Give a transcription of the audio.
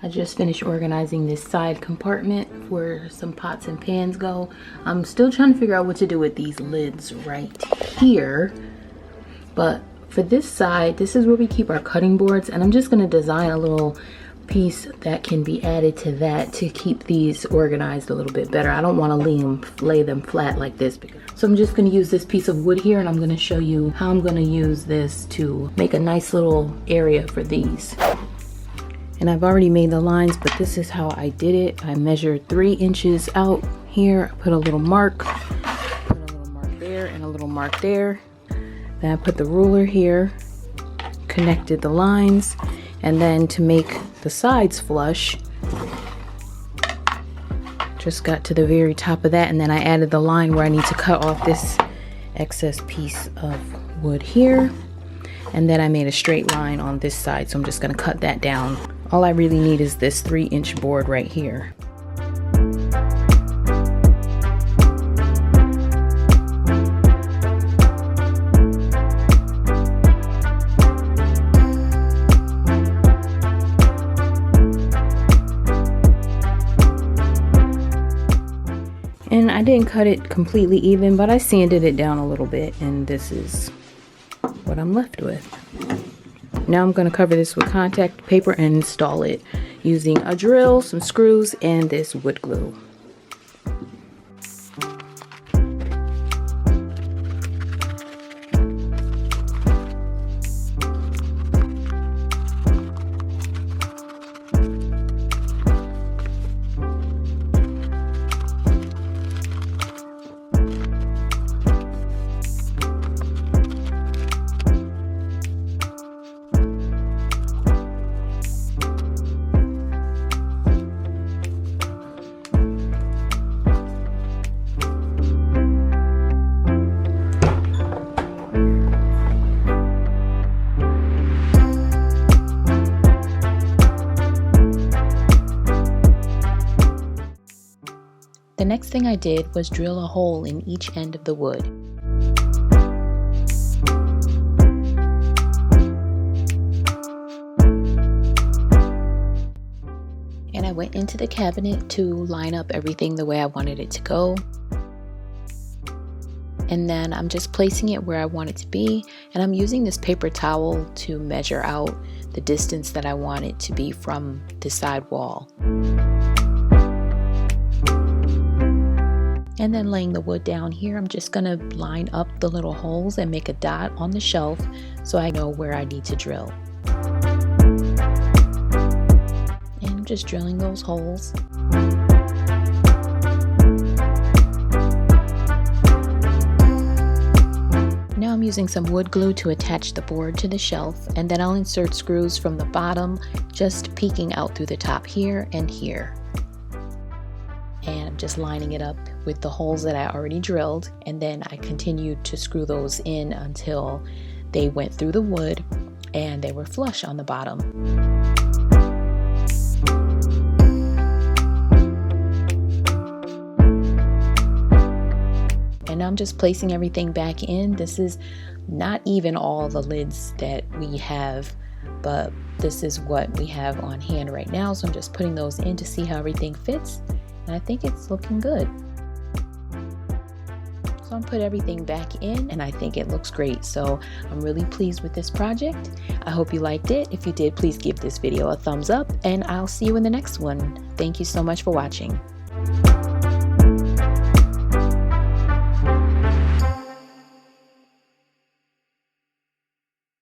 I just finished organizing this side compartment where some pots and pans go. I'm still trying to figure out what to do with these lids right here. But for this side, this is where we keep our cutting boards, and I'm just gonna design a little piece that can be added to that to keep these organized a little bit better. I don't wanna lay them flat like this. So I'm just gonna use this piece of wood here, and I'm gonna show you how I'm gonna use this to make a nice little area for these. And I've already made the lines, but this is how I did it. I measured 3 inches out here, put a little mark there and a little mark there. Then I put the ruler here, connected the lines, and then to make the sides flush, just got to the very top of that, and then I added the line where I need to cut off this excess piece of wood here. And then I made a straight line on this side, so I'm just gonna cut that down. All I really need is this 3-inch board right here. And I didn't cut it completely even, but I sanded it down a little bit, and this is what I'm left with. Now I'm going to cover this with contact paper and install it using a drill, some screws, and this wood glue. The next thing I did was drill a hole in each end of the wood. And I went into the cabinet to line up everything the way I wanted it to go. And then I'm just placing it where I want it to be, and I'm using this paper towel to measure out the distance that I want it to be from the side wall. And then laying the wood down here, I'm just gonna line up the little holes and make a dot on the shelf so I know where I need to drill. And I'm just drilling those holes. Now I'm using some wood glue to attach the board to the shelf, and then I'll insert screws from the bottom, just peeking out through the top here and here. And I'm just lining it up with the holes that I already drilled, and then I continued to screw those in until they went through the wood and they were flush on the bottom. And now I'm just placing everything back in. This is not even all the lids that we have, but this is what we have on hand right now. So I'm just putting those in to see how everything fits. And I think it's looking good. So I'm put everything back in, and I think it looks great. So I'm really pleased with this project. I hope you liked it. If you did, please give this video a thumbs up, and I'll see you in the next one. Thank you so much for watching.